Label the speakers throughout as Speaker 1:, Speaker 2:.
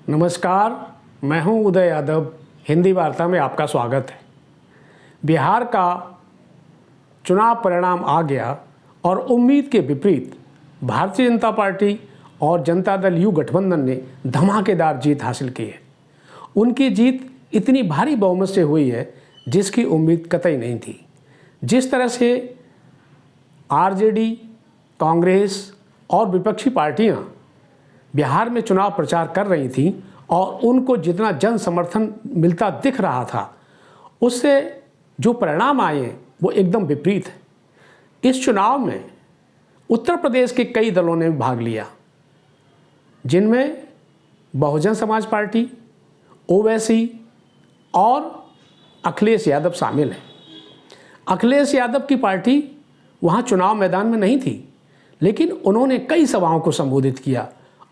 Speaker 1: नमस्कार, मैं हूं उदय यादव। हिंदी वार्ता में आपका स्वागत है। बिहार का चुनाव परिणाम आ गया और उम्मीद के विपरीत भारतीय जनता पार्टी और जनता दल यू गठबंधन ने धमाकेदार जीत हासिल की है। उनकी जीत इतनी भारी बहुमत से हुई है जिसकी उम्मीद कतई नहीं थी। जिस तरह से आरजेडी, कांग्रेस और विपक्षी पार्टियां बिहार में चुनाव प्रचार कर रही थीं और उनको जितना जन समर्थन मिलता दिख रहा था, उससे जो परिणाम आए वो एकदम विपरीत है। इस चुनाव में उत्तर प्रदेश के कई दलों ने भाग लिया, जिनमें बहुजन समाज पार्टी, ओवैसी और अखिलेश यादव शामिल हैं। अखिलेश यादव की पार्टी वहाँ चुनाव मैदान में नहीं थी, लेकिन उन्होंने कई सभाओं को संबोधित किया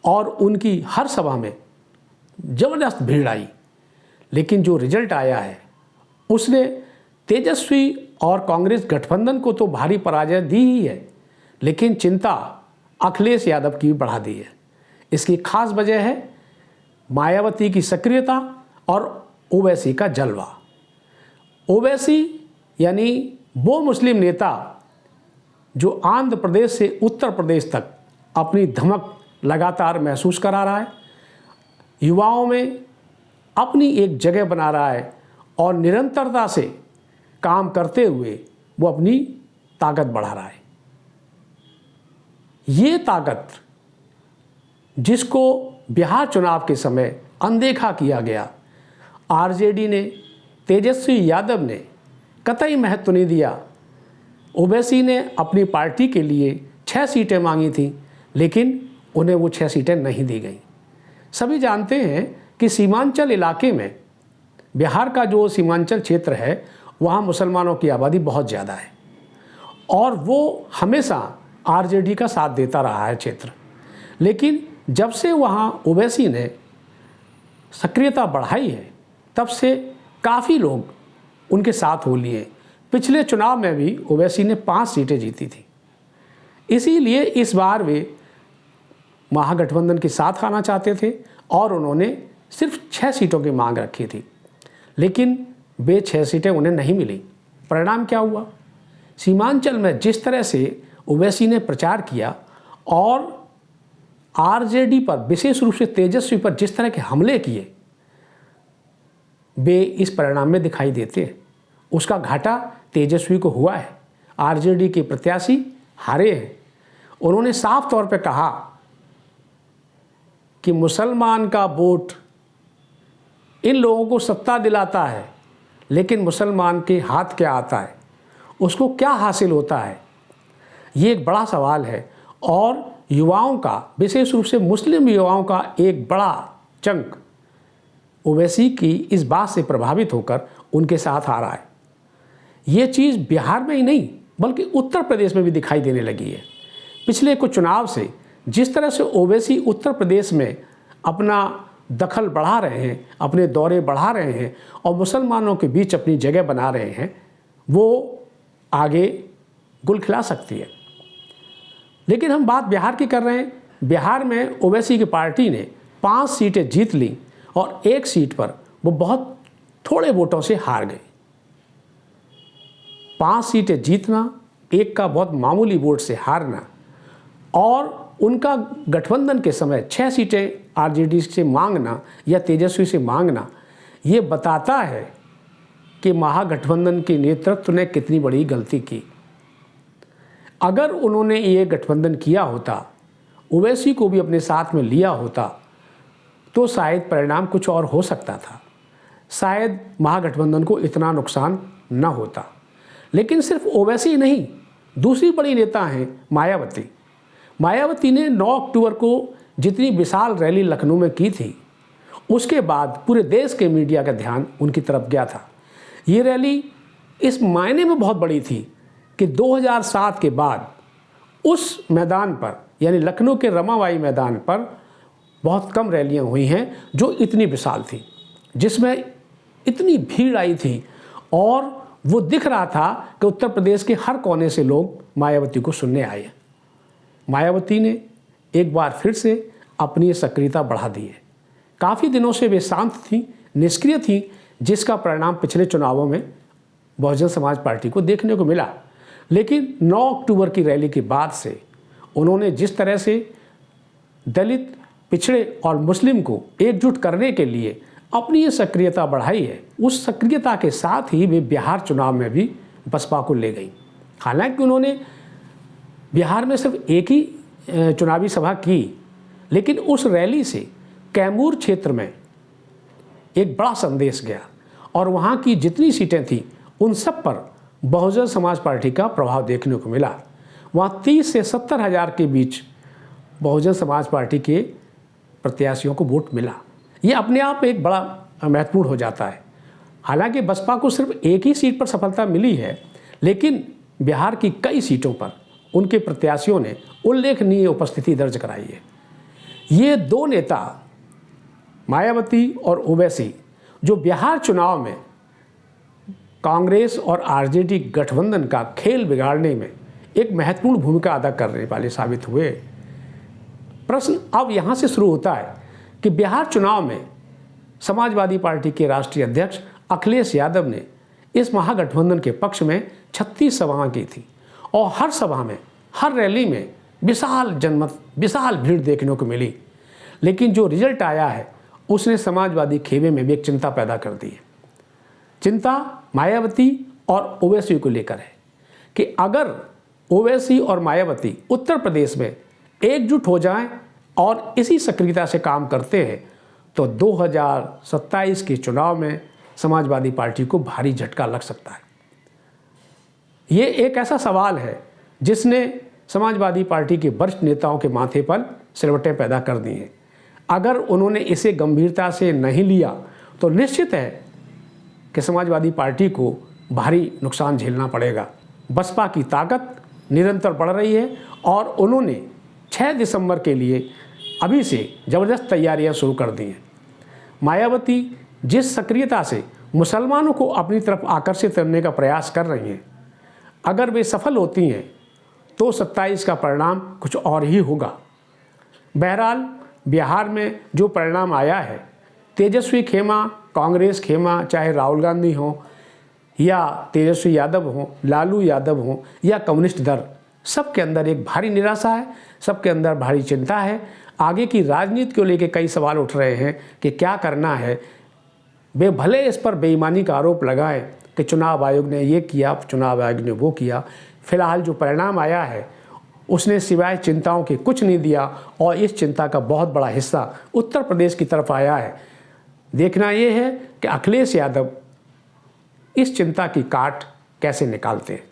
Speaker 1: और उनकी हर सभा में ज़बरदस्त भीड़ आई। लेकिन जो रिजल्ट आया है उसने तेजस्वी और कांग्रेस गठबंधन को तो भारी पराजय दी ही है, लेकिन चिंता अखिलेश यादव की भी बढ़ा दी है। इसकी खास वजह है मायावती की सक्रियता और ओवैसी का जलवा। ओवैसी यानी वो मुस्लिम नेता जो आंध्र प्रदेश से उत्तर प्रदेश तक अपनी धमक लगातार महसूस करा रहा है, युवाओं में अपनी एक जगह बना रहा है और निरंतरता से काम करते हुए वो अपनी ताकत बढ़ा रहा है। ये ताकत जिसको बिहार चुनाव के समय अनदेखा किया गया, आरजेडी ने, तेजस्वी यादव ने कतई महत्व नहीं दिया। ओवैसी ने अपनी पार्टी के लिए 6 सीटें मांगी थी, लेकिन उन्हें वो 6 सीटें नहीं दी गई। सभी जानते हैं कि सीमांचल इलाके में, बिहार का जो सीमांचल क्षेत्र है, वहाँ मुसलमानों की आबादी बहुत ज़्यादा है और वो हमेशा आरजेडी का साथ देता रहा है क्षेत्र। लेकिन जब से वहाँ ओवैसी ने सक्रियता बढ़ाई है, तब से काफ़ी लोग उनके साथ हो लिए। पिछले चुनाव में भी ओवैसी ने 5 सीटें जीती थी। इसीलिए इस बार वे महागठबंधन के साथ आना चाहते थे और उन्होंने सिर्फ 6 सीटों की मांग रखी थी, लेकिन वे 6 सीटें उन्हें नहीं मिली। परिणाम क्या हुआ? सीमांचल में जिस तरह से ओवैसी ने प्रचार किया और आरजेडी पर, विशेष रूप से तेजस्वी पर जिस तरह के हमले किए, वे इस परिणाम में दिखाई देते हैं। उसका घाटा तेजस्वी को हुआ है। आरजेडी के प्रत्याशी हारे हैं। उन्होंने साफ तौर पर कहा कि मुसलमान का वोट इन लोगों को सत्ता दिलाता है, लेकिन मुसलमान के हाथ क्या आता है, उसको क्या हासिल होता है, ये एक बड़ा सवाल है। और युवाओं का, विशेष रूप से मुस्लिम युवाओं का एक बड़ा चंक ओवैसी की इस बात से प्रभावित होकर उनके साथ आ रहा है। ये चीज़ बिहार में ही नहीं बल्कि उत्तर प्रदेश में भी दिखाई देने लगी है। पिछले कुछ चुनाव से जिस तरह से ओवैसी उत्तर प्रदेश में अपना दखल बढ़ा रहे हैं, अपने दौरे बढ़ा रहे हैं और मुसलमानों के बीच अपनी जगह बना रहे हैं, वो आगे गुल खिला सकती है। लेकिन हम बात बिहार की कर रहे हैं। बिहार में ओवैसी की पार्टी ने 5 सीटें जीत ली और 1 सीट पर वो बहुत थोड़े वोटों से हार गए। 5 सीटें जीतना, 1 का बहुत मामूली वोट से हारना, और उनका गठबंधन के समय 6 सीटें आरजेडी से मांगना या तेजस्वी से मांगना, ये बताता है कि महागठबंधन के नेतृत्व ने कितनी बड़ी गलती की। अगर उन्होंने ये गठबंधन किया होता, ओवैसी को भी अपने साथ में लिया होता, तो शायद परिणाम कुछ और हो सकता था। शायद महागठबंधन को इतना नुकसान न होता। लेकिन सिर्फ ओवैसी नहीं, दूसरी बड़ी नेता हैं मायावती। मायावती ने 9 अक्टूबर को जितनी विशाल रैली लखनऊ में की थी, उसके बाद पूरे देश के मीडिया का ध्यान उनकी तरफ गया था। ये रैली इस मायने में बहुत बड़ी थी कि 2007 के बाद उस मैदान पर, यानी लखनऊ के रमाबाई मैदान पर, बहुत कम रैलियां हुई हैं जो इतनी विशाल थी, जिसमें इतनी भीड़ आई थी और वो दिख रहा था कि उत्तर प्रदेश के हर कोने से लोग मायावती को सुनने आए हैं। मायावती ने एक बार फिर से अपनी सक्रियता बढ़ा दी है। काफ़ी दिनों से वे शांत थीं, निष्क्रिय थीं, जिसका परिणाम पिछले चुनावों में बहुजन समाज पार्टी को देखने को मिला। लेकिन 9 अक्टूबर की रैली के बाद से उन्होंने जिस तरह से दलित, पिछड़े और मुस्लिम को एकजुट करने के लिए अपनी ये सक्रियता बढ़ाई है, उस सक्रियता के साथ ही वे बिहार चुनाव में भी बसपा को ले गई। हालांकि उन्होंने बिहार में सिर्फ एक ही चुनावी सभा की, लेकिन उस रैली से कैमूर क्षेत्र में एक बड़ा संदेश गया और वहाँ की जितनी सीटें थीं उन सब पर बहुजन समाज पार्टी का प्रभाव देखने को मिला। वहाँ 30 से 70 हज़ार के बीच बहुजन समाज पार्टी के प्रत्याशियों को वोट मिला। ये अपने आप एक बड़ा महत्वपूर्ण हो जाता है। हालांकि बसपा को सिर्फ एक ही सीट पर सफलता मिली है, लेकिन बिहार की कई सीटों पर उनके प्रत्याशियों ने उल्लेखनीय उपस्थिति दर्ज कराई है। ये दो नेता मायावती और ओवैसी जो बिहार चुनाव में कांग्रेस और आरजेडी गठबंधन का खेल बिगाड़ने में एक महत्वपूर्ण भूमिका अदा करने वाले साबित हुए। प्रश्न अब यहाँ से शुरू होता है कि बिहार चुनाव में समाजवादी पार्टी के राष्ट्रीय अध्यक्ष अखिलेश यादव ने इस महागठबंधन के पक्ष में 36 सभाएं की थी और हर सभा में, हर रैली में विशाल जनमत, विशाल भीड़ देखने को मिली। लेकिन जो रिजल्ट आया है उसने समाजवादी खेमे में भी एक चिंता पैदा कर दी है। चिंता मायावती और ओवैसी को लेकर है कि अगर ओवैसी और मायावती उत्तर प्रदेश में एकजुट हो जाएं और इसी सक्रियता से काम करते हैं तो 2027 के चुनाव में समाजवादी पार्टी को भारी झटका लग सकता है। ये एक ऐसा सवाल है जिसने समाजवादी पार्टी के वरिष्ठ नेताओं के माथे पर सिलवटें पैदा कर दी हैं। अगर उन्होंने इसे गंभीरता से नहीं लिया तो निश्चित है कि समाजवादी पार्टी को भारी नुकसान झेलना पड़ेगा। बसपा की ताकत निरंतर बढ़ रही है और उन्होंने 6 दिसंबर के लिए अभी से ज़बरदस्त तैयारियां शुरू कर दी हैं। मायावती जिस सक्रियता से मुसलमानों को अपनी तरफ आकर्षित करने का प्रयास कर रही हैं, अगर वे सफल होती हैं तो 27 का परिणाम कुछ और ही होगा। बहरहाल बिहार में जो परिणाम आया है, तेजस्वी खेमा, कांग्रेस खेमा, चाहे राहुल गांधी हो या तेजस्वी यादव हो, लालू यादव हो या कम्युनिस्ट दल, सबके अंदर एक भारी निराशा है, सबके अंदर भारी चिंता है। आगे की राजनीति को लेकर कई सवाल उठ रहे हैं कि क्या करना है। वे भले इस पर बेईमानी का आरोप लगाएं कि चुनाव आयोग ने ये किया, चुनाव आयोग ने वो किया। फिलहाल जो परिणाम आया है उसने सिवाय चिंताओं के कुछ नहीं दिया और इस चिंता का बहुत बड़ा हिस्सा उत्तर प्रदेश की तरफ आया है। देखना ये है कि अखिलेश यादव इस चिंता की काट कैसे निकालते हैं।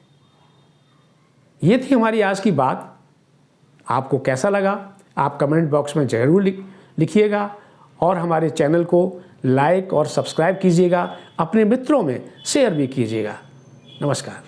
Speaker 1: ये थी हमारी आज की बात। आपको कैसा लगा आप कमेंट बॉक्स में ज़रूर लिखिएगा और हमारे चैनल को लाइक और सब्सक्राइब कीजिएगा, अपने मित्रों में शेयर भी कीजिएगा। नमस्कार।